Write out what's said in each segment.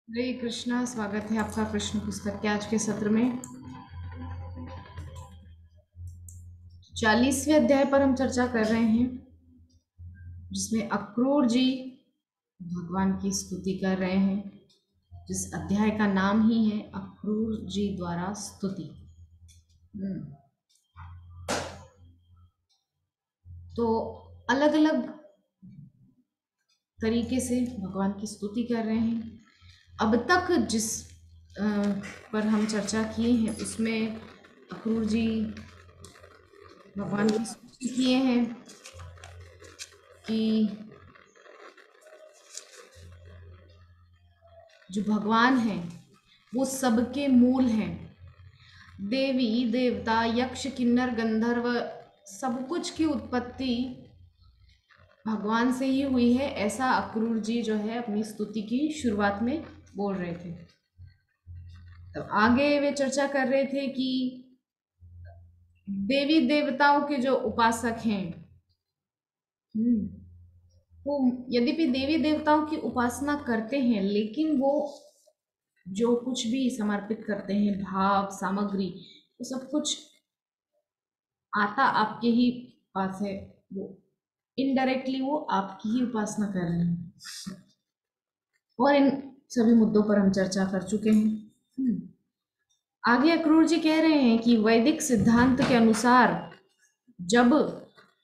हरे कृष्णा। स्वागत है आपका कृष्ण पुस्तक के आज के सत्र में। 40वें अध्याय पर हम चर्चा कर रहे हैं, जिसमें अक्रूर जी भगवान की स्तुति कर रहे हैं। जिस अध्याय का नाम ही है अक्रूर जी द्वारा स्तुति। तो अलग अलग तरीके से भगवान की स्तुति कर रहे हैं। अब तक जिस पर हम चर्चा किए हैं उसमें अक्रूर जी भगवान की स्तुति किए हैं कि जो भगवान हैं वो सबके मूल हैं। देवी देवता यक्ष किन्नर गंधर्व सब कुछ की उत्पत्ति भगवान से ही हुई है, ऐसा अक्रूर जी जो है अपनी स्तुति की शुरुआत में बोल रहे थे। तो आगे वे चर्चा कर रहे थे कि देवी देवताओं के जो उपासक हैं, वो यद्यपि देवी देवताओं की उपासना करते हैं, लेकिन वो जो कुछ भी समर्पित करते हैं, भाव सामग्री, वो सब कुछ आता आपके ही पास है। वो इनडायरेक्टली वो आपकी ही उपासना कर रहे हैं। और इन सभी मुद्दों पर हम चर्चा कर चुके हैं। आगे अक्रूर जी कह रहे हैं कि वैदिक सिद्धांत के अनुसार जब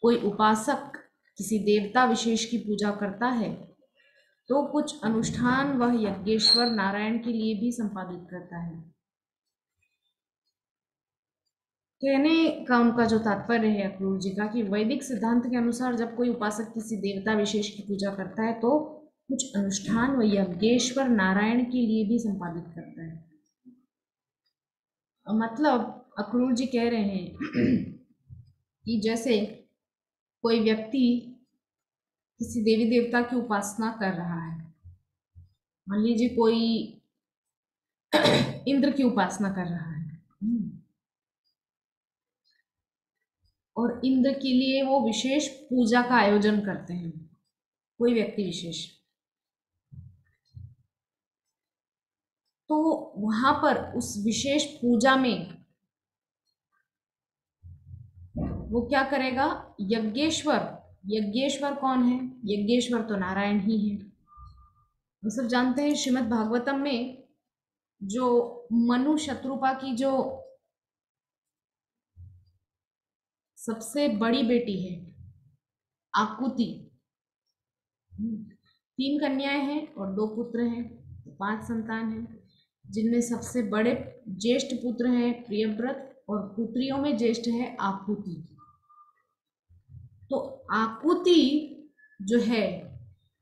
कोई उपासक किसी देवता विशेष की पूजा करता है तो कुछ अनुष्ठान वह यज्ञेश्वर नारायण के लिए भी संपादित करता है। कहने का उनका जो तात्पर्य है अक्रूर जी का, कि वैदिक सिद्धांत के अनुसार जब कोई उपासक किसी देवता विशेष की पूजा करता है तो कुछ अनुष्ठान वह यज्ञेश्वर नारायण के लिए भी संपादित करता है। मतलब अक्रूर जी कह रहे हैं कि जैसे कोई व्यक्ति किसी देवी देवता की उपासना कर रहा है, मान लीजिए कोई इंद्र की उपासना कर रहा है, और इंद्र के लिए वो विशेष पूजा का आयोजन करते हैं, कोई व्यक्ति विशेष, तो वहां पर उस विशेष पूजा में वो क्या करेगा? यज्ञेश्वर, यज्ञेश्वर कौन है? यज्ञेश्वर तो नारायण ही है। हम सब जानते हैं श्रीमद् भागवतम में जो मनु शत्रुपा की जो सबसे बड़ी बेटी है आकुति, 3 कन्याएं हैं और 2 पुत्र हैं, तो 5 संतान हैं, जिनमें सबसे बड़े ज्येष्ठ पुत्र हैं प्रियव्रत और पुत्रियों में ज्येष्ठ है आकुति। तो आकुति जो है,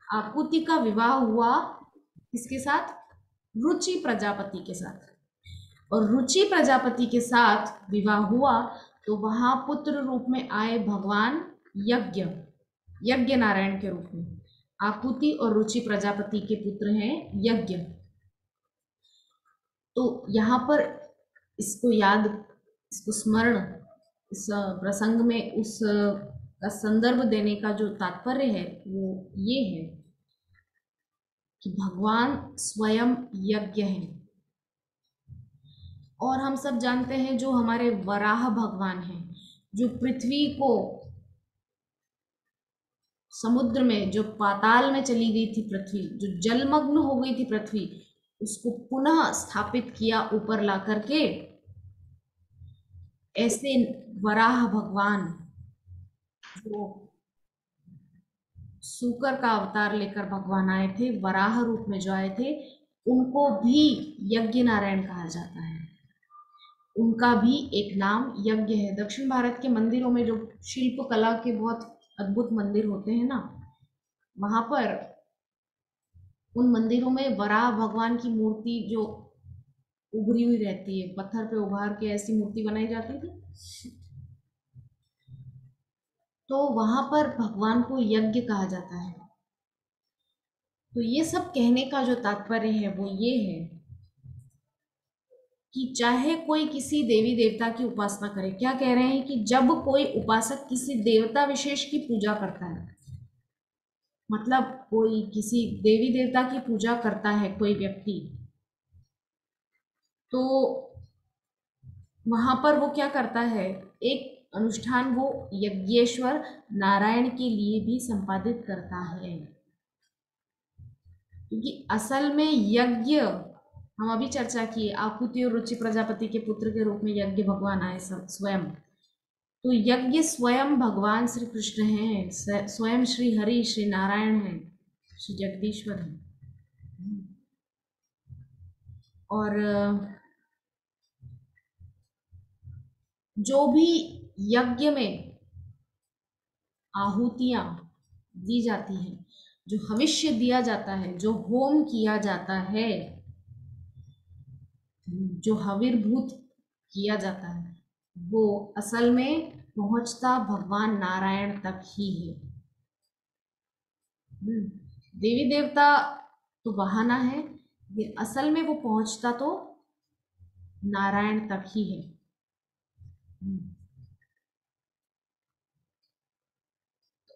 आकुति का विवाह हुआ किसके साथ? रुचि प्रजापति के साथ। और रुचि प्रजापति के साथ विवाह हुआ तो वहां पुत्र रूप में आए भगवान यज्ञ, यज्ञ नारायण के रूप में। आकुति और रुचि प्रजापति के पुत्र हैं यज्ञ। तो यहाँ पर इसको याद, इसको स्मरण, इस प्रसंग में उस का संदर्भ देने का जो तात्पर्य है वो ये है कि भगवान स्वयं यज्ञ हैं। और हम सब जानते हैं जो हमारे वराह भगवान हैं, जो पृथ्वी को समुद्र में, जो पाताल में चली गई थी पृथ्वी, जो जलमग्न हो गई थी पृथ्वी, उसको पुनः स्थापित किया ऊपर ला करके, ऐसे वराह भगवान जो सूकर का अवतार लेकर भगवान आए थे, वराह रूप में जो आए थे, उनको भी यज्ञ नारायण कहा जाता है। उनका भी एक नाम यज्ञ है। दक्षिण भारत के मंदिरों में जो शिल्प कला के बहुत अद्भुत मंदिर होते हैं ना, वहां पर उन मंदिरों में वराह भगवान की मूर्ति जो उभरी हुई रहती है, पत्थर पे उभार के ऐसी मूर्ति बनाई जाती थी, तो वहां पर भगवान को यज्ञ कहा जाता है। तो ये सब कहने का जो तात्पर्य है वो ये है कि चाहे कोई किसी देवी देवता की उपासना करे, क्या कह रहे हैं कि जब कोई उपासक किसी देवता विशेष की पूजा करता है मतलब कोई किसी देवी देवता की पूजा करता है कोई व्यक्ति, तो वहां पर वो क्या करता है, एक अनुष्ठान वो यज्ञेश्वर नारायण के लिए भी संपादित करता है। क्योंकि असल में यज्ञ, हम अभी चर्चा किए, आकुति और रुचि प्रजापति के पुत्र के रूप में यज्ञ भगवान आए स्वयं। तो यज्ञ स्वयं भगवान श्री कृष्ण हैं, स्वयं श्री हरि श्री नारायण हैं, श्री जगदीश्वर हैं। और जो भी यज्ञ में आहुतियां दी जाती हैं, जो हविष्य दिया जाता है, जो होम किया जाता है, जो हविर्भूत किया जाता है, वो असल में पहुंचता भगवान नारायण तक ही है। देवी देवता तो बहाना है, लेकिन असल में वो पहुंचता तो नारायण तक ही है।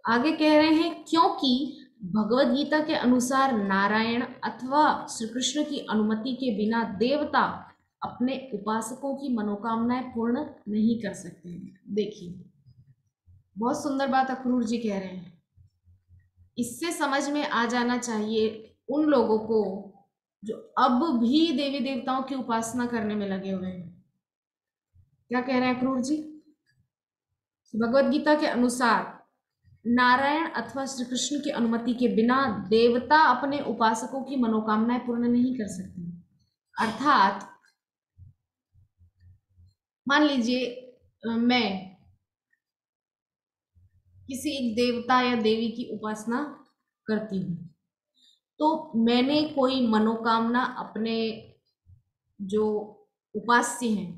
आगे कह रहे हैं, क्योंकि भगवत गीता के अनुसार नारायण अथवा श्री कृष्ण की अनुमति के बिना देवता अपने उपासकों की मनोकामनाएं पूर्ण नहीं कर सकते हैं। देखिए, बहुत सुंदर बात अक्रूर जी कह रहे हैं। इससे समझ में आ जाना चाहिए उन लोगों को जो अब भी देवी देवताओं की उपासना करने में लगे हुए हैं। क्या कह रहे हैं अक्रूर जी? भगवत गीता के अनुसार नारायण अथवा श्री कृष्ण की अनुमति के बिना देवता अपने उपासकों की मनोकामनाएं पूर्ण नहीं कर सकते। अर्थात मान लीजिए मैं किसी एक देवता या देवी की उपासना करती हूँ, तो मैंने कोई मनोकामना अपने जो उपास्य हैं,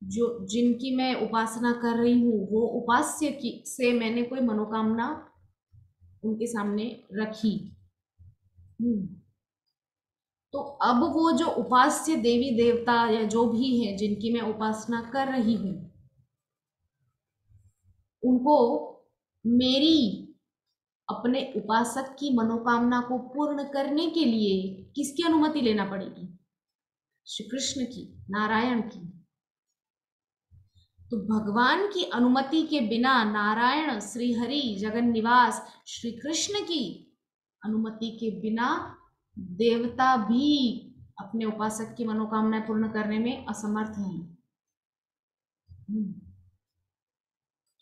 जो जिनकी मैं उपासना कर रही हूँ, वो उपास्य की से मैंने कोई मनोकामना उनके सामने रखी। तो अब वो जो उपास्य देवी देवता या जो भी है जिनकी मैं उपासना कर रही हूँ, उनको मेरी अपने उपासक की मनोकामना को पूर्ण करने के लिए किसकी अनुमति लेना पड़ेगी? श्री कृष्ण की, नारायण की। तो भगवान की अनुमति के बिना नारायण श्री हरि जगन निवास श्री कृष्ण की अनुमति के बिना देवता भी अपने उपासक की मनोकामनाएं पूर्ण करने में असमर्थ हैं।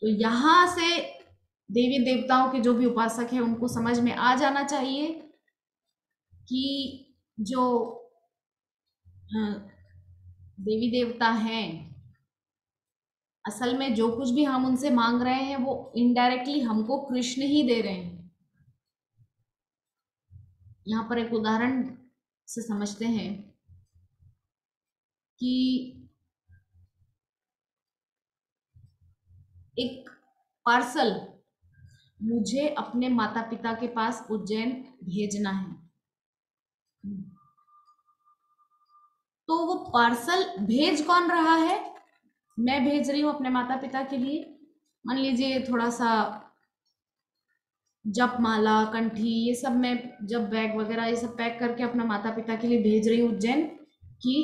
तो यहां से देवी देवताओं के जो भी उपासक हैं उनको समझ में आ जाना चाहिए कि जो देवी देवता हैं, असल में जो कुछ भी हम उनसे मांग रहे हैं वो इनडायरेक्टली हमको कृष्ण ही दे रहे हैं। यहाँ पर एक उदाहरण से समझते हैं कि एक पार्सल मुझे अपने माता पिता के पास उज्जैन भेजना है, तो वो पार्सल भेज कौन रहा है? मैं भेज रही हूँ अपने माता पिता के लिए। मान लीजिए थोड़ा सा जप माला, कंठी, ये सब मैं जब बैग वगैरह ये सब पैक करके अपना माता पिता के लिए भेज रही हूँ उज्जैन, कि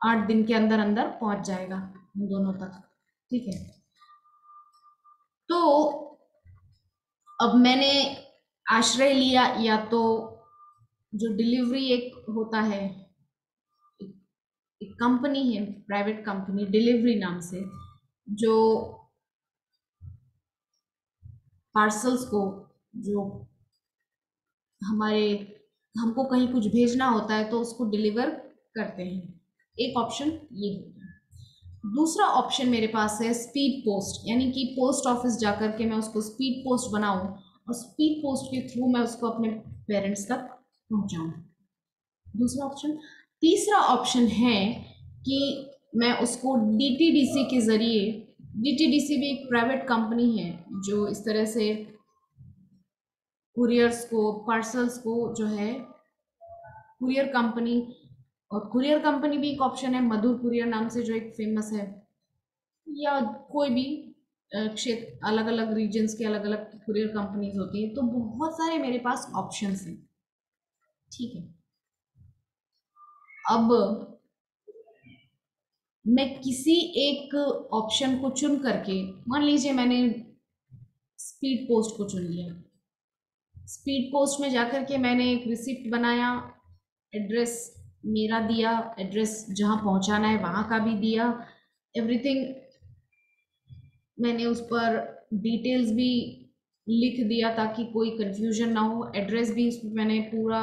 8 दिन के अंदर अंदर पहुंच जाएगा उन दोनों तक। ठीक है, तो अब मैंने आश्रय लिया, या तो जो डिलीवरी एक होता है, एक कंपनी है, प्राइवेट कंपनी डिलीवरी नाम से, जो पार्सल्स को, जो हमारे हमको कहीं कुछ भेजना होता है तो उसको डिलीवर करते हैं। एक ऑप्शन ये हो गया। दूसरा ऑप्शन मेरे पास है स्पीड पोस्ट, यानी कि पोस्ट ऑफिस जाकर के मैं उसको स्पीड पोस्ट बनाऊं और स्पीड पोस्ट के थ्रू मैं उसको अपने पेरेंट्स तक पहुंचाऊं। दूसरा ऑप्शन। तीसरा ऑप्शन है कि मैं उसको डीटीडीसी के जरिए, डीटीडीसी भी एक प्राइवेट कंपनी है जो इस तरह से कुरियर्स को, पार्सल्स को जो है, कुरियर कंपनी, और कुरियर कंपनी भी एक ऑप्शन है, मधुर कुरियर नाम से जो एक फेमस है, या कोई भी क्षेत्र, अलग अलग रीजन्स के अलग अलग कुरियर कंपनीज होती है, तो बहुत सारे मेरे पास ऑप्शंस हैं। ठीक है, अब मैं किसी एक ऑप्शन को चुन करके, मान लीजिए मैंने स्पीड पोस्ट को चुन लिया। स्पीड पोस्ट में जाकर के मैंने एक रिसिप्ट बनाया, एड्रेस मेरा दिया, एड्रेस जहाँ पहुँचाना है वहाँ का भी दिया, एवरीथिंग मैंने उस पर डिटेल्स भी लिख दिया ताकि कोई कंफ्यूजन ना हो। एड्रेस भी उसमें मैंने पूरा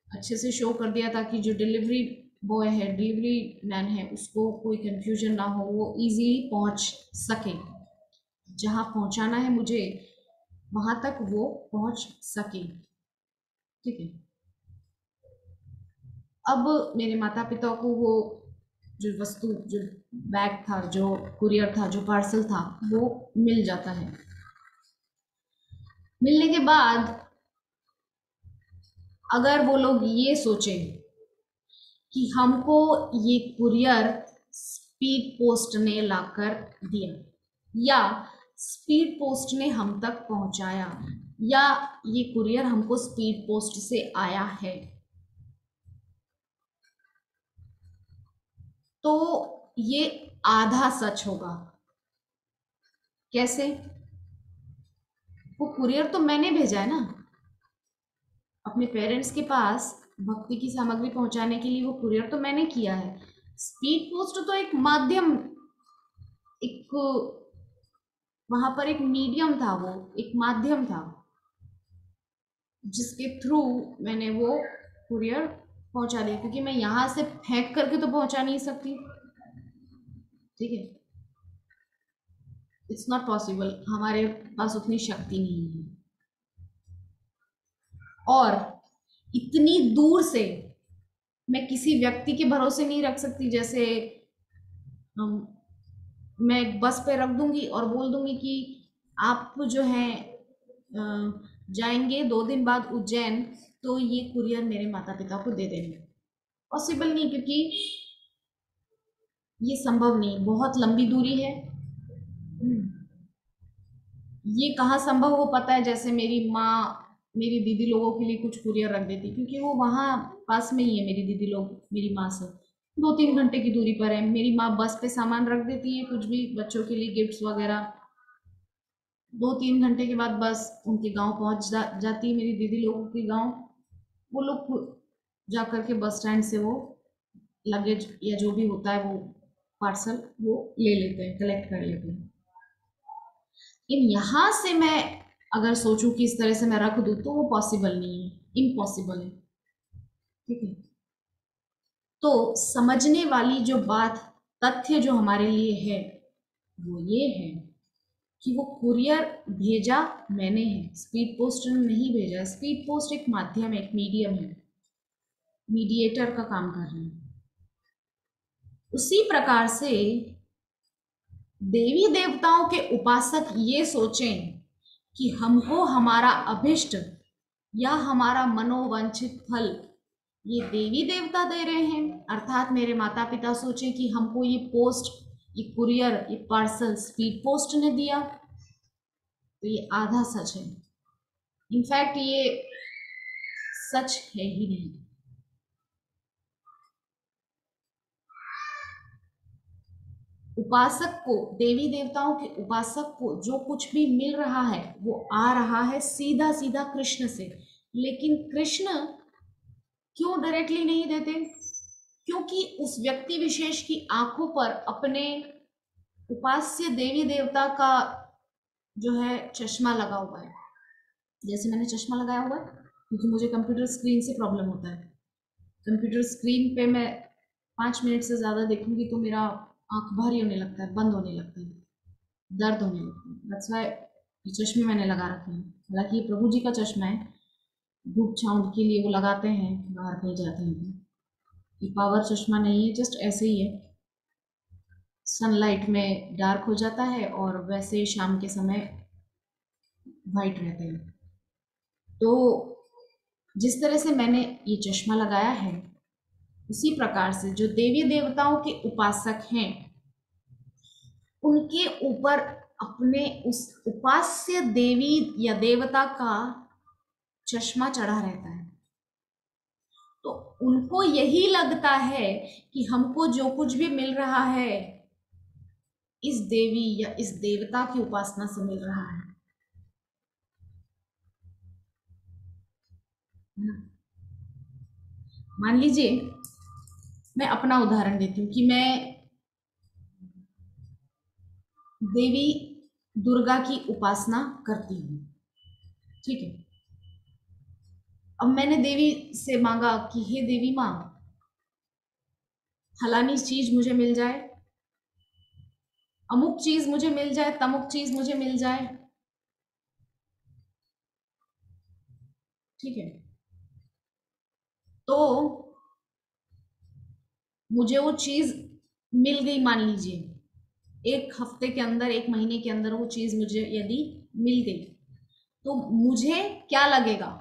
अच्छे से शो कर दिया ताकि जो डिलीवरी बॉय है, डिलीवरी मैन है, उसको कोई कंफ्यूजन ना हो, वो इजीली पहुंच सके, जहां पहुंचाना है मुझे वहां तक वो पहुंच सके। ठीक है, अब मेरे माता पिता को वो जो वस्तु, जो बैग था, जो कुरियर था, जो पार्सल था, वो मिल जाता है। मिलने के बाद अगर वो लोग ये सोचें कि हमको ये कुरियर स्पीड पोस्ट ने लाकर दिया, या स्पीड पोस्ट ने हम तक पहुंचाया, या ये कुरियर हमको स्पीड पोस्ट से आया है, तो ये आधा सच होगा। कैसे? वो कुरियर तो मैंने भेजा है ना, अपने पेरेंट्स के पास भक्ति की सामग्री पहुंचाने के लिए वो कुरियर तो मैंने किया है। स्पीड पोस्ट तो एक माध्यम, एक वहां पर एक मीडियम था, वो एक माध्यम था जिसके थ्रू मैंने वो कुरियर पहुंचा दिया, क्योंकि मैं यहाँ से फेंक करके तो पहुंचा नहीं सकती। ठीक है, इट्स नॉट पॉसिबल, हमारे पास उतनी शक्ति नहीं है। और इतनी दूर से मैं किसी व्यक्ति के भरोसे नहीं रख सकती। जैसे मैं एक बस पे रख दूंगी और बोल दूंगी कि आप जो है जाएंगे 2 दिन बाद उज्जैन, तो ये कुरियर मेरे माता पिता को दे देंगे। पॉसिबल नहीं, क्योंकि ये संभव नहीं, बहुत लंबी दूरी है। ये कहाँ संभव हो पता है? जैसे मेरी माँ मेरी दीदी लोगों के लिए कुछ कुरियर रख देती, क्योंकि वो वहाँ पास में ही है, मेरी दीदी लोग मेरी माँ से 2-3 घंटे की दूरी पर है। मेरी माँ बस पे सामान रख देती है, कुछ भी बच्चों के लिए गिफ्ट्स वगैरह, 2-3 घंटे के बाद बस उनके गांव पहुंच जाती है, मेरी दीदी लोगों के गांव। वो लोग जा करके बस स्टैंड से वो लगेज या जो भी होता है वो पार्सल वो ले लेते हैं, कलेक्ट कर लेते हैं। लेकिन यहाँ से मैं अगर सोचूं कि इस तरह से मैं रख दूं, तो वो पॉसिबल नहीं है, इम्पॉसिबल है। ठीक है, तो समझने वाली जो बात, तथ्य जो हमारे लिए है, वो ये है कि वो कुरियर भेजा मैंने है, स्पीड पोस्ट ने नहीं भेजा। स्पीड पोस्ट एक माध्यम है, एक मीडियम है, मीडिएटर का काम कर रहे हैं। उसी प्रकार से देवी देवताओं के उपासक ये सोचें कि हमको हमारा अभिष्ट या हमारा मनोवांछित फल ये देवी देवता दे रहे हैं, अर्थात मेरे माता पिता सोचें कि हमको ये पोस्ट, ये कुरियर, ये पार्सल स्पीड पोस्ट ने दिया, तो ये आधा सच है। इनफैक्ट ये सच है ही नहीं। उपासक को, देवी देवताओं के उपासक को जो कुछ भी मिल रहा है वो आ रहा है सीधा सीधा कृष्ण से। लेकिन कृष्ण क्यों डायरेक्टली नहीं देते? क्योंकि उस व्यक्ति विशेष की आंखों पर अपने उपास्य देवी देवता का जो है चश्मा लगा हुआ है। जैसे मैंने चश्मा लगाया हुआ है, क्योंकि मुझे कंप्यूटर स्क्रीन से प्रॉब्लम होता है। कंप्यूटर स्क्रीन पे मैं 5 मिनट से ज़्यादा देखूंगी तो मेरा आंख भारी होने लगता है, बंद होने लगता है, दर्द होने लगता है। दैट्स व्हाई ये चश्मे मैंने लगा रखे हैं। हालांकि ये प्रभु जी का चश्मा है, धूप छांव के लिए वो लगाते हैं बाहर कहीं जाते हैं तो। ये पावर चश्मा नहीं है, जस्ट ऐसे ही है, सनलाइट में डार्क हो जाता है और वैसे ही शाम के समय वाइट रहते हैं। तो जिस तरह से मैंने ये चश्मा लगाया है, उसी प्रकार से जो देवी देवताओं के उपासक हैं उनके ऊपर अपने उस उपास्य देवी या देवता का चश्मा चढ़ा रहता है। तो उनको यही लगता है कि हमको जो कुछ भी मिल रहा है इस देवी या इस देवता की उपासना से मिल रहा है ना। मान लीजिए मैं अपना उदाहरण देती हूँ कि मैं देवी दुर्गा की उपासना करती हूँ, ठीक है। अब मैंने देवी से मांगा कि हे देवी माँ, फलानी चीज मुझे मिल जाए, अमुक चीज मुझे मिल जाए, तमुक चीज मुझे मिल जाए, ठीक है। तो मुझे वो चीज मिल गई, मान लीजिए एक हफ्ते के अंदर, एक महीने के अंदर वो चीज मुझे यदि मिल गई, तो मुझे क्या लगेगा?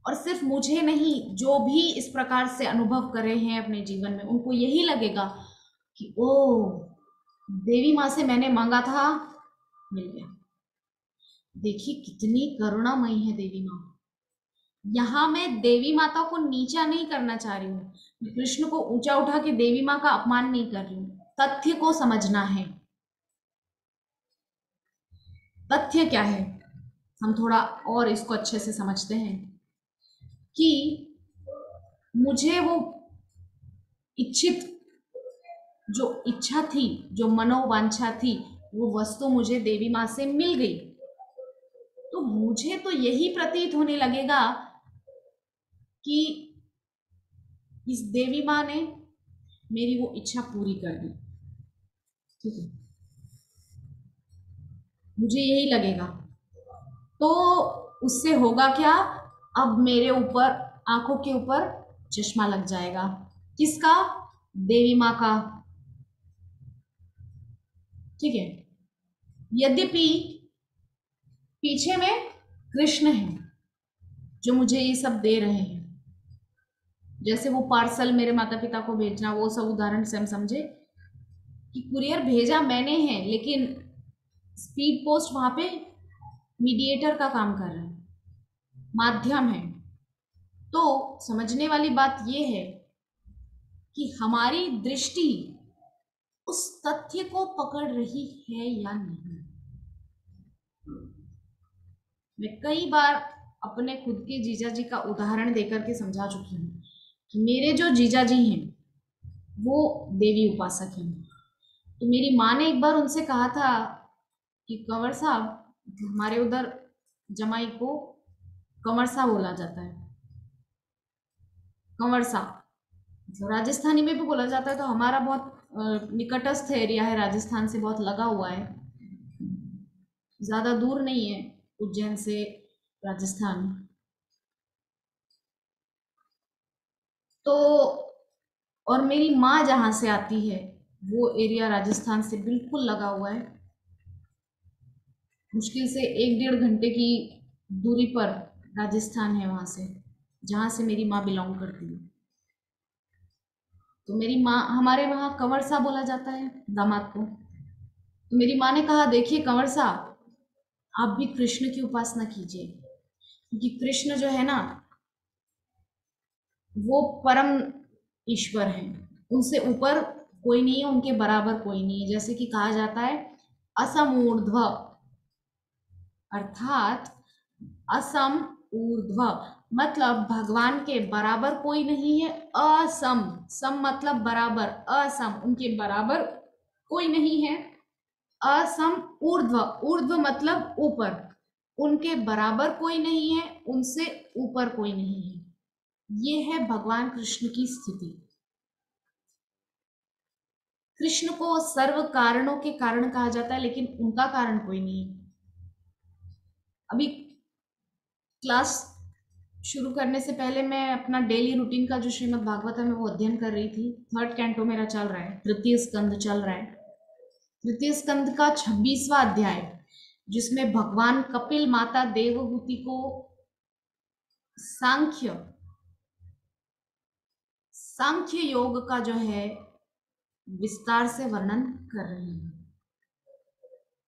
और सिर्फ मुझे नहीं, जो भी इस प्रकार से अनुभव कर रहे हैं अपने जीवन में, उनको यही लगेगा कि ओ, देवी माँ से मैंने मांगा था, मिल गया। देखिए कितनी करुणामयी है देवी माँ। यहां मैं देवी माता को नीचा नहीं करना चाह रही हूँ, कृष्ण को ऊंचा उठा के देवी माँ का अपमान नहीं कर रही हूँ। तथ्य को समझना है। तथ्य क्या है, हम थोड़ा और इसको अच्छे से समझते हैं कि मुझे वो इच्छित, जो इच्छा थी, जो मनोवांछा थी, वो वस्तु मुझे देवी माँ से मिल गई। तो मुझे तो यही प्रतीत होने लगेगा कि इस देवी माँ ने मेरी वो इच्छा पूरी कर दी, ठीक है। मुझे यही लगेगा। तो उससे होगा क्या? अब मेरे ऊपर, आंखों के ऊपर चश्मा लग जाएगा। किसका? देवी माँ का, ठीक है। यद्यपि पीछे में कृष्ण है जो मुझे ये सब दे रहे हैं। जैसे वो पार्सल मेरे माता पिता को भेजना, वो सब उदाहरण से हम समझे कि कुरियर भेजा मैंने है, लेकिन स्पीड पोस्ट वहां पे मीडिएटर का काम कर रहा है, माध्यम है। तो समझने वाली बात यह है कि हमारी दृष्टि उस तथ्य को पकड़ रही है या नहीं। मैं कई बार अपने खुद के जीजा जी का उदाहरण देकर के समझा चुकी हूँ कि मेरे जो जीजा जी हैं वो देवी उपासक हैं। तो मेरी माँ ने एक बार उनसे कहा था कि कंवर साहब, हमारे उधर जमाई को कंवर साहब बोला जाता है, कंवर साहब मतलब राजस्थानी में भी बोला जाता है। तो हमारा बहुत निकटस्थ एरिया है, राजस्थान से बहुत लगा हुआ है, ज्यादा दूर नहीं है उज्जैन से राजस्थान। तो और मेरी माँ जहाँ से आती है वो एरिया राजस्थान से बिल्कुल लगा हुआ है, मुश्किल से 1-1.5 घंटे की दूरी पर राजस्थान है वहाँ से, जहाँ से मेरी माँ बिलोंग करती है। तो मेरी माँ, हमारे वहाँ कंवर साहब बोला जाता है दामाद को। तो मेरी माँ ने कहा देखिए कंवर साहब, आप भी कृष्ण की उपासना कीजिए, क्योंकि कृष्ण जो है ना वो परम ईश्वर हैं, उनसे ऊपर कोई नहीं है, उनके बराबर कोई नहीं है। जैसे कि कहा जाता है असमूर्ध्व, अर्थात असम ऊर्ध्व, मतलब भगवान के बराबर कोई नहीं है। असम, सम मतलब बराबर, असम उनके बराबर कोई नहीं है। असम ऊर्ध्व, ऊर्ध्व मतलब ऊपर, उनके बराबर कोई नहीं है, उनसे ऊपर कोई नहीं है। ये है भगवान कृष्ण की स्थिति। कृष्ण को सर्व कारणों के कारण कहा जाता है, लेकिन उनका कारण कोई नहीं है। अभी क्लास शुरू करने से पहले मैं अपना डेली रूटीन का जो श्रीमद् भागवत है मैं वो अध्ययन कर रही थी। 3rd कैंटो मेरा चल रहा है, तृतीय स्कंद चल रहा है। तृतीय स्कंद का 26वां अध्याय, जिसमें भगवान कपिल माता देवहूति को सांख्य सांख्य योग का जो है विस्तार से वर्णन कर रहे हैं।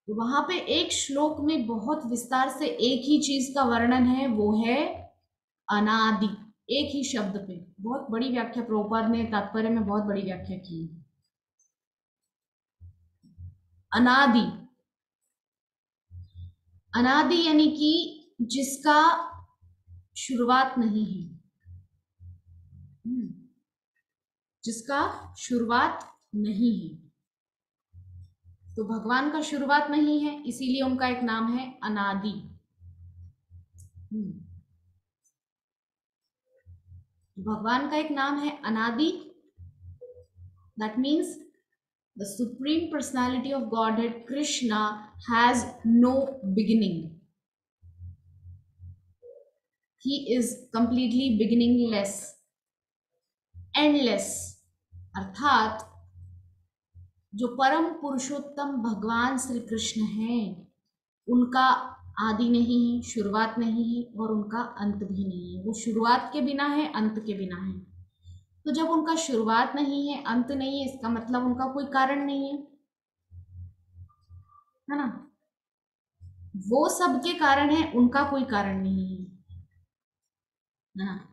तो वहां पे एक श्लोक में बहुत विस्तार से एक ही चीज का वर्णन है, वो है अनादि। एक ही शब्द पे बहुत बड़ी व्याख्या प्रभुपाद ने तात्पर्य में बहुत बड़ी व्याख्या की है। अनादि, अनादि यानी कि जिसका शुरुआत नहीं है। जिसका शुरुआत नहीं है, तो भगवान का शुरुआत नहीं है, इसीलिए उनका एक नाम है अनादि। भगवान का एक नाम है Anadi. That means the supreme personality of godhead Krishna has no beginning. He is completely beginningless, endless. अर्थात जो परम पुरुषोत्तम भगवान श्री कृष्ण हैं, उनका आदि नहीं है, शुरुआत नहीं है, और उनका अंत भी नहीं है। वो शुरुआत के बिना है, अंत के बिना है। तो जब उनका शुरुआत नहीं है, अंत नहीं है, इसका मतलब उनका कोई कारण नहीं है ना। वो सबके कारण है, उनका कोई कारण नहीं है ना।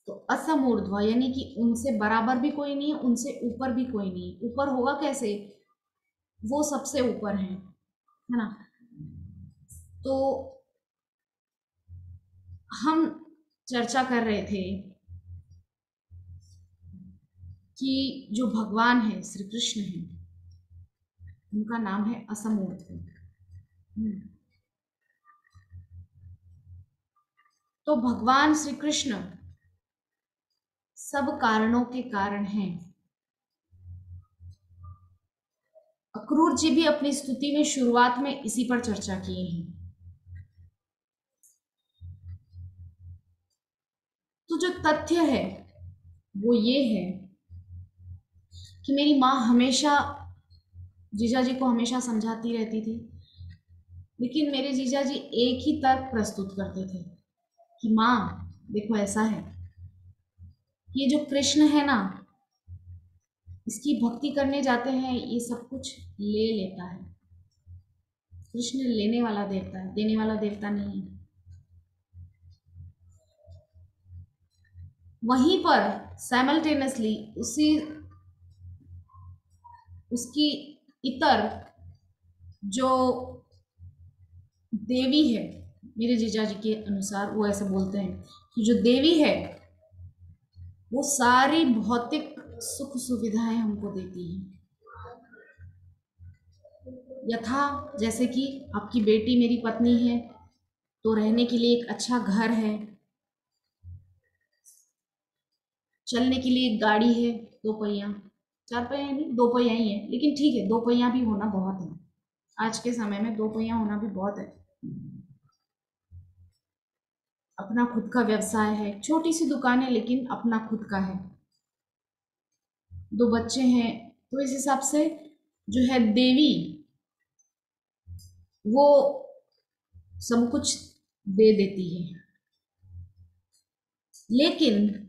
तो असमूर्ध्व यानी कि उनसे बराबर भी कोई नहीं है, उनसे ऊपर भी कोई नहीं है। ऊपर होगा कैसे, वो सबसे ऊपर है ना। तो हम चर्चा कर रहे थे कि जो भगवान है श्री कृष्ण है, उनका नाम है असमूर्त। तो भगवान श्री कृष्ण सब कारणों के कारण हैं। अक्रूर जी भी अपनी स्तुति में शुरुआत में इसी पर चर्चा किए हैं। तो जो तथ्य है वो ये है कि मेरी माँ हमेशा जीजा जी को हमेशा समझाती रहती थी, लेकिन मेरे जीजा जी एक ही तर्क प्रस्तुत करते थे कि माँ देखो ऐसा है, ये जो कृष्ण है ना, इसकी भक्ति करने जाते हैं ये सब कुछ ले लेता है। कृष्ण लेने वाला देवता है, देने वाला देवता नहीं है। वहीं पर साइमल्टेनियसली उसकी इतर जो देवी है, मेरे जीजा जी के अनुसार वो ऐसे बोलते हैं कि जो देवी है वो सारी भौतिक सुख सुविधाएं हमको देती है। यथा जैसे कि आपकी बेटी मेरी पत्नी है, तो रहने के लिए एक अच्छा घर है, चलने के लिए एक गाड़ी है, दो पहिया, चार पहिया नहीं, दो पहिया ही है, लेकिन ठीक है, दो पहिया भी होना बहुत है। आज के समय में दो पहिया होना भी बहुत है। अपना खुद का व्यवसाय है, छोटी सी दुकान है लेकिन अपना खुद का है, दो बच्चे हैं। तो इस हिसाब से जो है देवी, वो सब कुछ दे देती है। लेकिन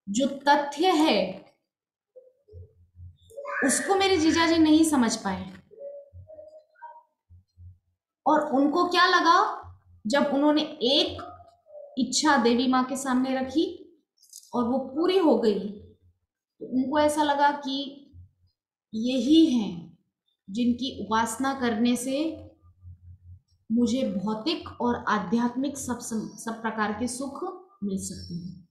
जो तथ्य है उसको मेरे जीजा जी नहीं समझ पाए, और उनको क्या लगा, जब उन्होंने एक इच्छा देवी माँ के सामने रखी और वो पूरी हो गई, तो उनको ऐसा लगा कि यही हैं जिनकी उपासना करने से मुझे भौतिक और आध्यात्मिक सब प्रकार के सुख मिल सकते हैं।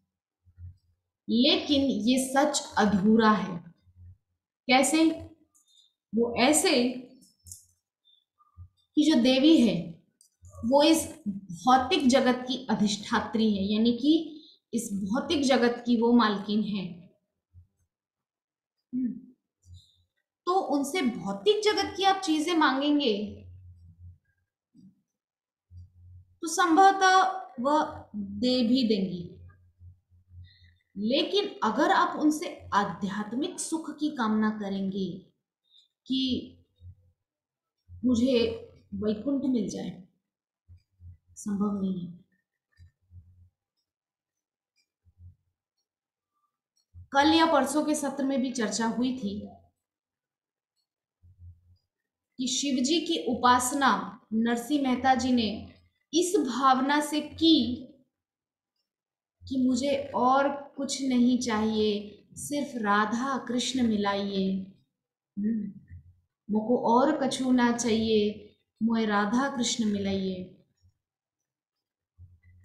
लेकिन ये सच अधूरा है। कैसे? वो ऐसे कि जो देवी है वो इस भौतिक जगत की अधिष्ठात्री है, यानी कि इस भौतिक जगत की वो मालकिन है। तो उनसे भौतिक जगत की आप चीजें मांगेंगे तो संभवतः वह दे भी देंगी। लेकिन अगर आप उनसे आध्यात्मिक सुख की कामना करेंगे कि मुझे वैकुंठ मिल जाए, संभव नहीं है। कल या परसों के सत्र में भी चर्चा हुई थी कि शिव जी की उपासना नरसिंह मेहता जी ने इस भावना से की कि मुझे और कुछ नहीं चाहिए, सिर्फ राधा कृष्ण मिलाइए, मुझको और कछु ना चाहिए, मोए राधा कृष्ण मिलाइए।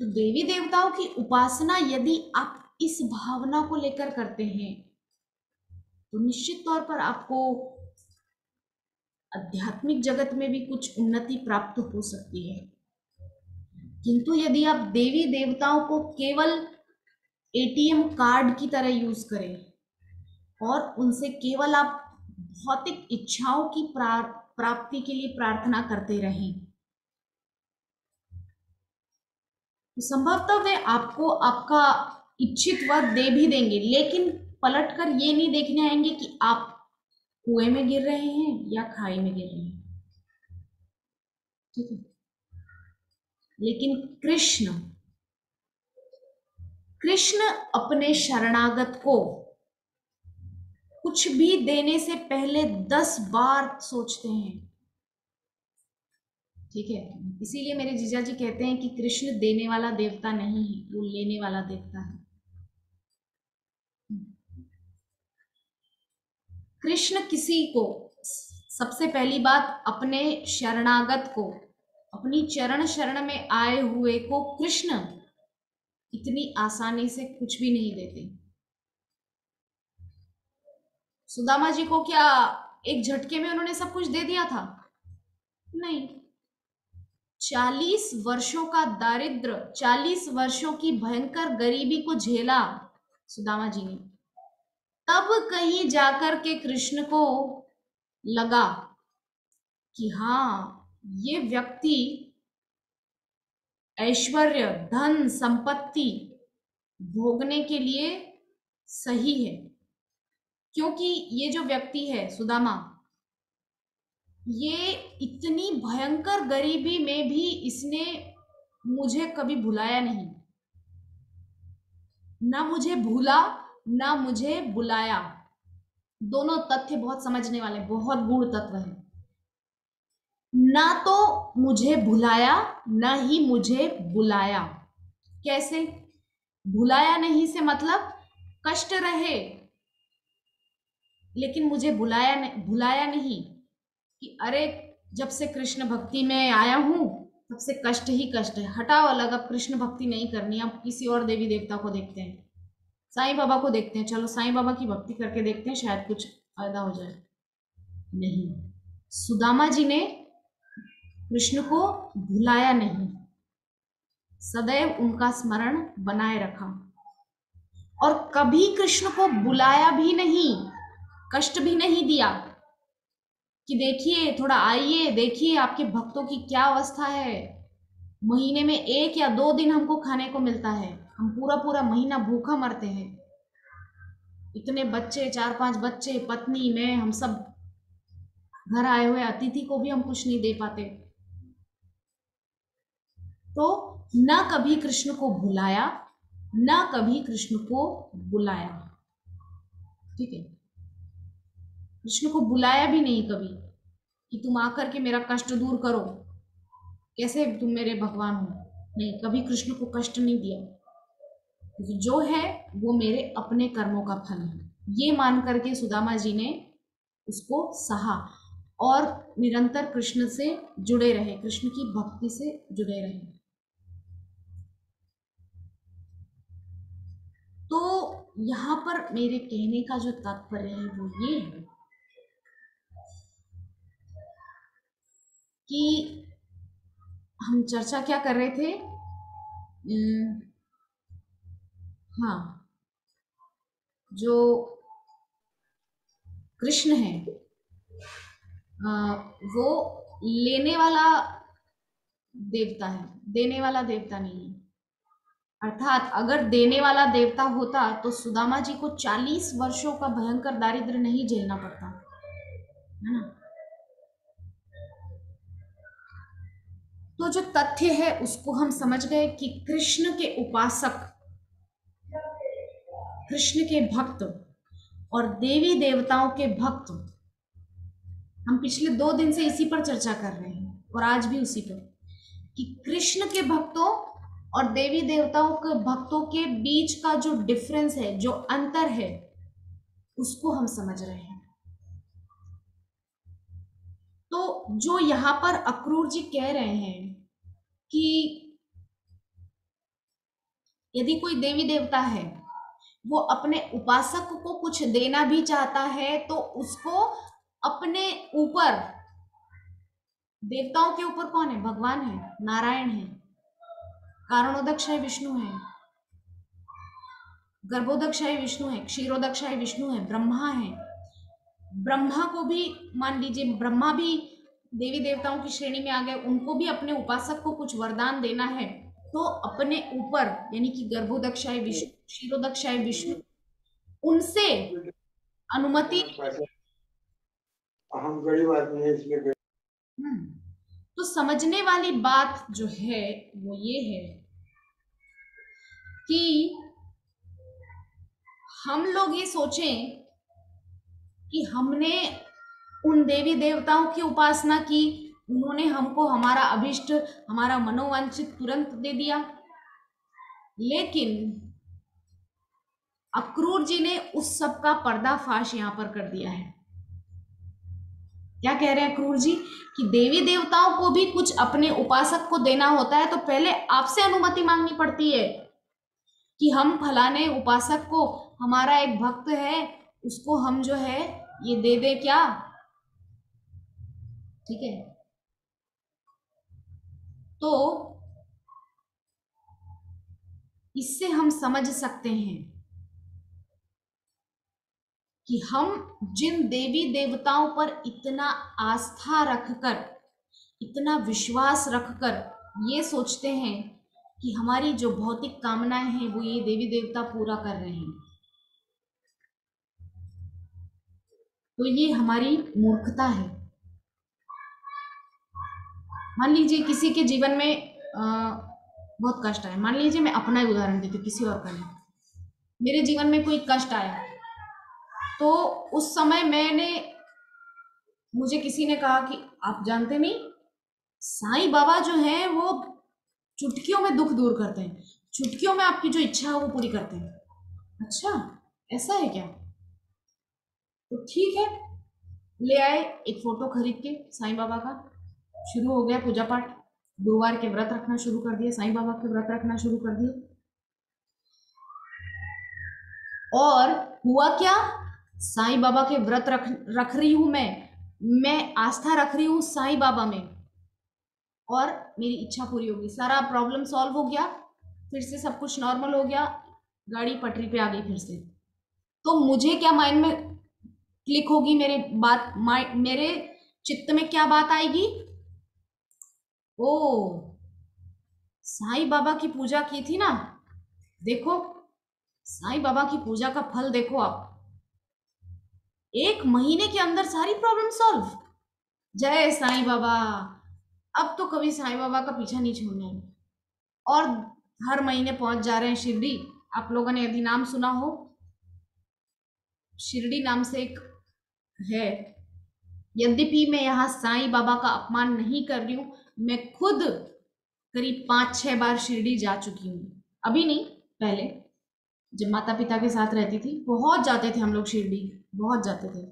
तो देवी देवताओं की उपासना यदि आप इस भावना को लेकर करते हैं तो निश्चित तौर पर आपको आध्यात्मिक जगत में भी कुछ उन्नति प्राप्त हो सकती है। किंतु यदि आप देवी देवताओं को केवल एटीएम कार्ड की तरह यूज करें और उनसे केवल आप भौतिक इच्छाओं की प्राप्ति के लिए प्रार्थना करते रहें तो संभवतः वे आपको आपका इच्छित वर दे भी देंगे, लेकिन पलटकर ये नहीं देखने आएंगे कि आप कुएं में गिर रहे हैं या खाई में गिर रहे हैं। ठीक है। लेकिन कृष्ण कृष्ण अपने शरणागत को कुछ भी देने से पहले 10 बार सोचते हैं। ठीक है। इसीलिए मेरे जीजा जी कहते हैं कि कृष्ण देने वाला देवता नहीं है, वो लेने वाला देवता है। कृष्ण किसी को, सबसे पहली बात, अपने शरणागत को, अपनी चरण शरण में आए हुए को कृष्ण इतनी आसानी से कुछ भी नहीं देते। सुदामा जी को क्या एक झटके में उन्होंने सब कुछ दे दिया था? नहीं। 40 वर्षों का दारिद्र, 40 वर्षों की भयंकर गरीबी को झेला सुदामा जी ने, तब कहीं जाकर के कृष्ण को लगा कि हाँ, ये व्यक्ति ऐश्वर्य, धन, संपत्ति भोगने के लिए सही है, क्योंकि ये जो व्यक्ति है सुदामा, ये इतनी भयंकर गरीबी में भी इसने मुझे कभी भुलाया नहीं, ना मुझे भूला ना मुझे बुलाया। दोनों तथ्य बहुत समझने वाले, बहुत गूढ़ तत्व है। ना तो मुझे भुलाया ना ही मुझे बुलाया। कैसे? भुलाया नहीं से मतलब कष्ट रहे, लेकिन मुझे भुलाया नहीं कि अरे जब से कृष्ण भक्ति में आया हूं तब से कष्ट ही कष्ट है, हटाओ अलग, अब कृष्ण भक्ति नहीं करनी, अब किसी और देवी देवता को देखते हैं, साईं बाबा को देखते हैं, चलो साईं बाबा की भक्ति करके देखते हैं, शायद कुछ फायदा हो जाए। नहीं, सुदामा जी ने कृष्ण को भुलाया नहीं, सदैव उनका स्मरण बनाए रखा और कभी कृष्ण को बुलाया भी नहीं, कष्ट भी नहीं दिया कि देखिए थोड़ा आइए, देखिए आपके भक्तों की क्या अवस्था है, महीने में 1 या 2 दिन हमको खाने को मिलता है, हम पूरा पूरा महीना भूखा मरते हैं, इतने बच्चे, 4-5 बच्चे, पत्नी, मैं, हम सब, घर आए हुए अतिथि को भी हम कुछ नहीं दे पाते। तो ना कभी कृष्ण को भुलाया ना कभी कृष्ण को बुलाया। ठीक है। कृष्ण को बुलाया भी नहीं कभी कि तुम आकर के मेरा कष्ट दूर करो, कैसे तुम मेरे भगवान हो। नहीं, कभी कृष्ण को कष्ट नहीं दिया, क्योंकि जो है वो मेरे अपने कर्मों का फल है, ये मान करके सुदामा जी ने उसको सहा और निरंतर कृष्ण से जुड़े रहे, कृष्ण की भक्ति से जुड़े रहे। तो यहाँ पर मेरे कहने का जो तात्पर्य है वो ये है कि हम चर्चा क्या कर रहे थे? हाँ, जो कृष्ण है वो लेने वाला देवता है, देने वाला देवता नहीं है। अर्थात अगर देने वाला देवता होता तो सुदामा जी को 40 वर्षों का भयंकर दारिद्र्य नहीं झेलना पड़ता, है ना। तो जो तथ्य है उसको हम समझ गए कि कृष्ण के उपासक, कृष्ण के भक्त और देवी देवताओं के भक्त, हम पिछले 2 दिन से इसी पर चर्चा कर रहे हैं और आज भी उसी पर, कि कृष्ण के भक्तों और देवी देवताओं के भक्तों के बीच का जो डिफरेंस है, जो अंतर है, उसको हम समझ रहे हैं। तो जो यहां पर अक्रूर जी कह रहे हैं कि यदि कोई देवी देवता है, वो अपने उपासक को कुछ देना भी चाहता है तो उसको अपने ऊपर, देवताओं के ऊपर कौन है? भगवान है, नारायण है, कारणोदक्षाय विष्णु है, गर्भोदक्षाय विष्णु है, क्षीरोदक्षाय विष्णु है, ब्रह्मा है। ब्रह्मा को भी मान लीजिए, ब्रह्मा भी देवी देवताओं की श्रेणी में आ गए, उनको भी अपने उपासक को कुछ वरदान देना है तो अपने ऊपर, यानी कि गर्भोदक्षाय विष्णु, क्षीरोदक्षाय विष्णु, उनसे अनुमति। हम गरीब आदमी है इसलिए। तो समझने वाली बात जो है वो ये है कि हम लोग ये सोचें कि हमने उन देवी देवताओं की उपासना की, उन्होंने हमको हमारा अभिष्ट, हमारा मनोवांछित तुरंत दे दिया, लेकिन अक्रूर जी ने उस सब का पर्दाफाश यहां पर कर दिया है। क्या कह रहे हैं अक्रूर जी? कि देवी देवताओं को भी कुछ अपने उपासक को देना होता है तो पहले आपसे अनुमति मांगनी पड़ती है कि हम फलाने उपासक को, हमारा एक भक्त है, उसको हम जो है ये दे दे क्या? ठीक है। तो इससे हम समझ सकते हैं कि हम जिन देवी देवताओं पर इतना आस्था रखकर, इतना विश्वास रखकर ये सोचते हैं कि हमारी जो भौतिक कामनाएं हैं वो ये देवी देवता पूरा कर रहे हैं, तो ये हमारी मूर्खता है। मान लीजिए किसी के जीवन में बहुत कष्ट आया, मान लीजिए मैं अपना ही उदाहरण देती हूँ, किसी और का नहीं। मेरे जीवन में कोई कष्ट आया तो उस समय मुझे किसी ने कहा कि आप जानते नहीं, साईं बाबा जो हैं वो चुटकियों में दुख दूर करते हैं, चुटकियों में आपकी जो इच्छा है वो पूरी करते हैं। अच्छा, ऐसा है क्या? तो ठीक है, ले आए एक फोटो खरीद के साईं बाबा का, शुरू हो गया पूजा पाठ, गुरुवार के व्रत रखना शुरू कर दिए, साईं बाबा के व्रत रखना शुरू कर दिए। और हुआ क्या? साईं बाबा के व्रत रख रही हूं मैं आस्था रख रही हूं साईं बाबा में, और मेरी इच्छा पूरी होगी, सारा प्रॉब्लम सॉल्व हो गया, फिर से सब कुछ नॉर्मल हो गया, गाड़ी पटरी पे आ गई फिर से। तो मुझे क्या माइंड में क्लिक होगी, मेरे चित्त में क्या बात आएगी? ओ, साईं बाबा की पूजा की थी ना, देखो साईं बाबा की पूजा का फल देखो आप, 1 महीने के अंदर सारी प्रॉब्लम सॉल्व, जय साईं बाबा, अब तो कभी साईं बाबा का पीछा नहीं छोड़ना है। और हर महीने पहुंच जा रहे हैं शिरडी। आप लोगों ने यदि नाम सुना हो, शिरडी नाम से एक है, यद्यपि मैं यहाँ साईं बाबा का अपमान नहीं कर रही हूँ, मैं खुद करीब 5-6 बार शिरडी जा चुकी हूँ, अभी नहीं, पहले जब माता पिता के साथ रहती थी बहुत जाते थे हम लोग शिरडी, बहुत जाते थे।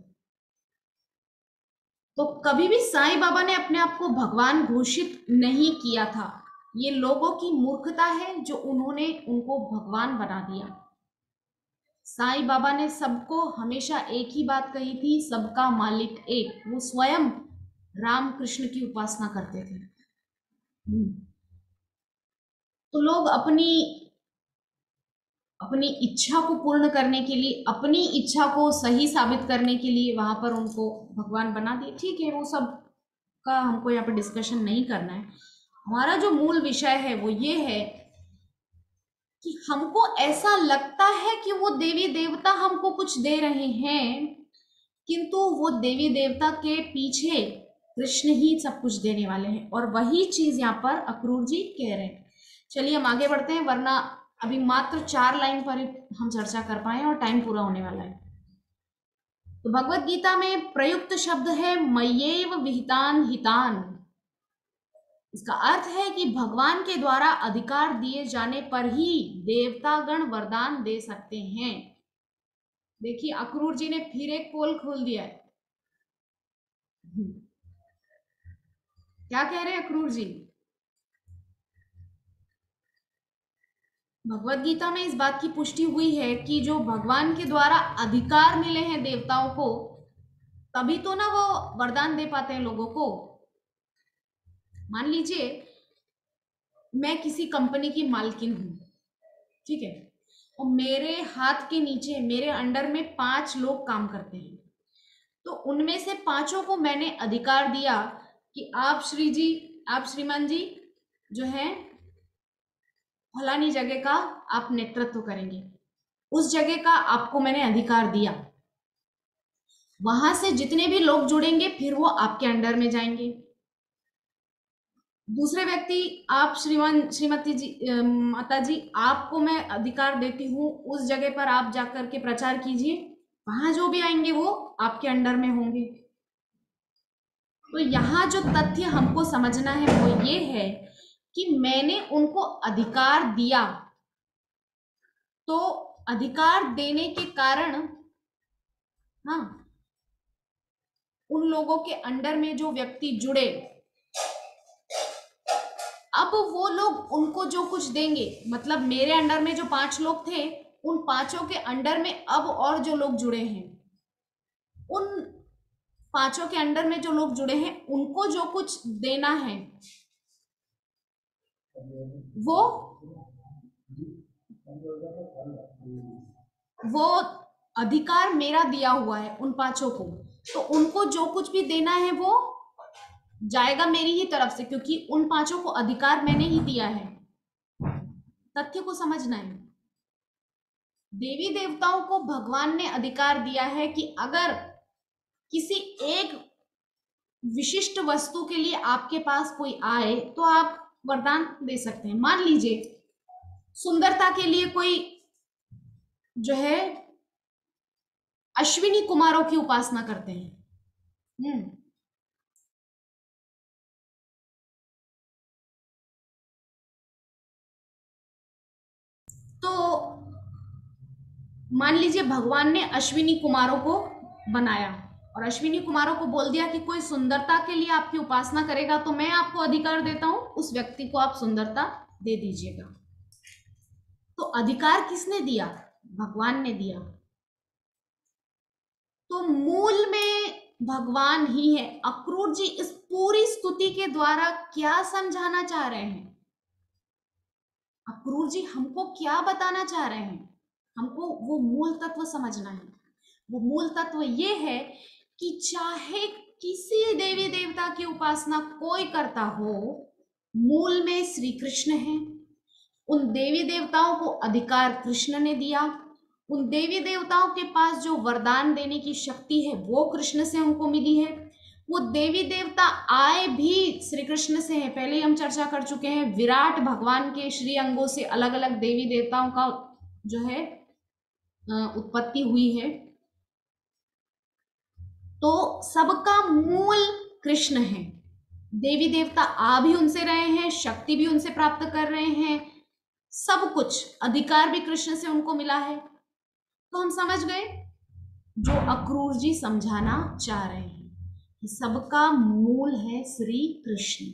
तो कभी भी साईं बाबा ने अपने आप को भगवान घोषित नहीं किया था, ये लोगों की मूर्खता है जो उन्होंने उनको भगवान बना दिया। साईं बाबा ने सबको हमेशा एक ही बात कही थी, सबका मालिक एक, वो स्वयं राम कृष्ण की उपासना करते थे। तो लोग अपनी इच्छा को पूर्ण करने के लिए, अपनी इच्छा को सही साबित करने के लिए वहां पर उनको भगवान बना दिए। ठीक है, वो सब का हमको यहाँ पे डिस्कशन नहीं करना है। हमारा जो मूल विषय है वो ये है कि हमको ऐसा लगता है कि वो देवी देवता हमको कुछ दे रहे हैं, किंतु वो देवी देवता के पीछे कृष्ण ही सब कुछ देने वाले हैं, और वही चीज यहाँ पर अक्रूर जी कह रहे हैं। चलिए हम आगे बढ़ते हैं, वरना अभी मात्र 4 लाइन पर हम चर्चा कर पाए और टाइम पूरा होने वाला है। तो भगवत गीता में प्रयुक्त शब्द है मय्येव विहितान हितान। इसका अर्थ है कि भगवान के द्वारा अधिकार दिए जाने पर ही देवतागण वरदान दे सकते हैं। देखिए अक्रूर जी ने फिर एक पोल खोल दिया है। क्या कह रहे हैं अक्रूर जी? भगवत गीता में इस बात की पुष्टि हुई है कि जो भगवान के द्वारा अधिकार मिले हैं देवताओं को, तभी तो ना वो वरदान दे पाते हैं लोगों को। मान लीजिए मैं किसी कंपनी की मालकिन हूं, ठीक है, और मेरे हाथ के नीचे मेरे अंडर में 5 लोग काम करते हैं। तो उनमें से 5 को मैंने अधिकार दिया कि आप श्रीमान जी जो है फलानी जगह का आप नेतृत्व करेंगे। उस जगह का आपको मैंने अधिकार दिया। वहां से जितने भी लोग जुड़ेंगे फिर वो आपके अंडर में जाएंगे। दूसरे व्यक्ति, आप श्रीमती जी, माता जी, आपको मैं अधिकार देती हूँ उस जगह पर आप जाकर के प्रचार कीजिए, वहां जो भी आएंगे वो आपके अंडर में होंगे। तो यहाँ जो तथ्य हमको समझना है वो ये है कि मैंने उनको अधिकार दिया, तो अधिकार देने के कारण हाँ उन लोगों के अंडर में जो व्यक्ति जुड़े, अब वो लोग उनको जो कुछ देंगे, मतलब मेरे अंडर में जो 5 लोग थे, उन 5 के अंडर में अब और जो लोग जुड़े हैं, उन 5 के अंडर में जो लोग जुड़े हैं उनको जो कुछ देना है वो अधिकार मेरा दिया हुआ है उन 5 को। तो उनको जो कुछ भी देना है वो जाएगा मेरी ही तरफ से, क्योंकि उन 5 को अधिकार मैंने ही दिया है। तथ्य को समझना है। देवी देवताओं को भगवान ने अधिकार दिया है कि अगर किसी एक विशिष्ट वस्तु के लिए आपके पास कोई आए तो आप वरदान दे सकते हैं। मान लीजिए सुंदरता के लिए कोई जो है अश्विनी कुमारों की उपासना करते हैं, तो मान लीजिए भगवान ने अश्विनी कुमारों को बनाया और अश्विनी कुमारों को बोल दिया कि कोई सुंदरता के लिए आपकी उपासना करेगा तो मैं आपको अधिकार देता हूं, उस व्यक्ति को आप सुंदरता दे दीजिएगा। तो अधिकार किसने दिया? भगवान ने दिया। तो मूल में भगवान ही है। अक्रूर जी इस पूरी स्तुति के द्वारा क्या समझाना चाह रहे हैं? अक्रूर जी हमको क्या बताना चाह रहे हैं? हमको वो मूल तत्व समझना है। वो मूल तत्व ये है कि चाहे किसी देवी देवता की उपासना कोई करता हो, मूल में श्री कृष्ण है। उन देवी देवताओं को अधिकार कृष्ण ने दिया। उन देवी देवताओं के पास जो वरदान देने की शक्ति है वो कृष्ण से हमको मिली है। वो देवी देवता आए भी श्री कृष्ण से है। पहले ही हम चर्चा कर चुके हैं, विराट भगवान के श्री अंगों से अलग अलग देवी देवताओं का जो है उत्पत्ति हुई है। तो सबका मूल कृष्ण है। देवी देवता आ भी उनसे रहे हैं, शक्ति भी उनसे प्राप्त कर रहे हैं, सब कुछ अधिकार भी कृष्ण से उनको मिला है। तो हम समझ गए जो अक्रूर जी समझाना चाह रहे हैं कि सबका मूल है श्री कृष्ण।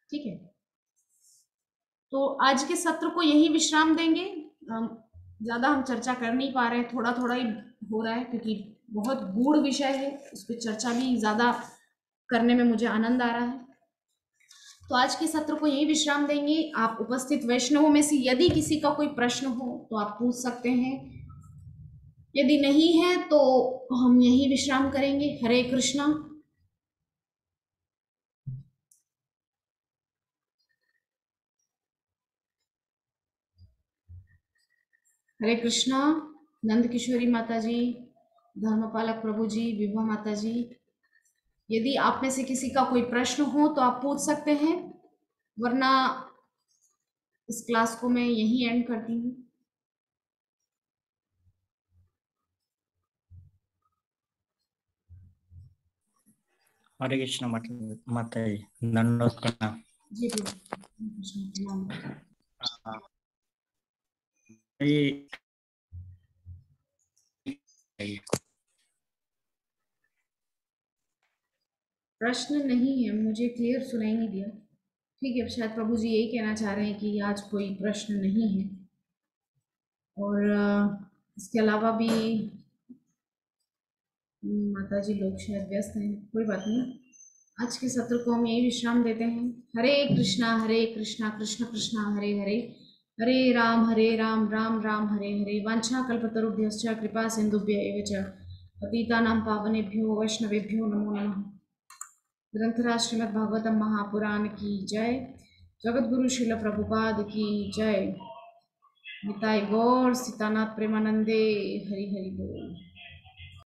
ठीक है, तो आज के सत्र को यही विश्राम देंगे। ज्यादा हम चर्चा कर नहीं पा रहे हैं, थोड़ा थोड़ा ही हो रहा है क्योंकि बहुत गूढ़ विषय है, उस पर चर्चा भी ज्यादा करने में मुझे आनंद आ रहा है। तो आज के सत्र को यही विश्राम देंगे। आप उपस्थित वैष्णवों में से यदि किसी का कोई प्रश्न हो तो आप पूछ सकते हैं, यदि नहीं है तो हम यही विश्राम करेंगे। हरे कृष्णा। हरे कृष्णा। नंद किशोरी माता जी, धर्मपालक प्रभु जी, विभा माता जी, यदि आप में से किसी का कोई प्रश्न हो तो आप पूछ सकते हैं, वरना इस क्लास को मैं यहीं एंड करती हूँ। हरे कृष्ण माता जी, दंडवत प्रणाम। जी प्रभु। हाँ, ये प्रश्न नहीं है, मुझे क्लियर सुनाई नहीं दिया। ठीक है, शायद प्रभु जी यही कहना चाह रहे हैं कि आज कोई प्रश्न नहीं है। और इसके अलावा भी माता जी लोग शायद व्यस्त हैं, कोई बात नहीं। आज के सत्र को हम यही विश्राम देते हैं। हरे कृष्णा कृष्ण कृष्णा हरे हरे, हरे राम राम राम हरे हरे। वांछा कल्पतरुभ्यश्च कृपा सिंधुभ्य एव च पतितानां पावनेभ्यो वैष्णवेभ्यो नमो नमः। ग्रंथराज श्रीमद् भागवतम महापुराण की जय। जगत गुरु श्रील प्रभुपाद की जय। निताई गौर सीतानाथ प्रेमानंदे। हरि हरि बोल।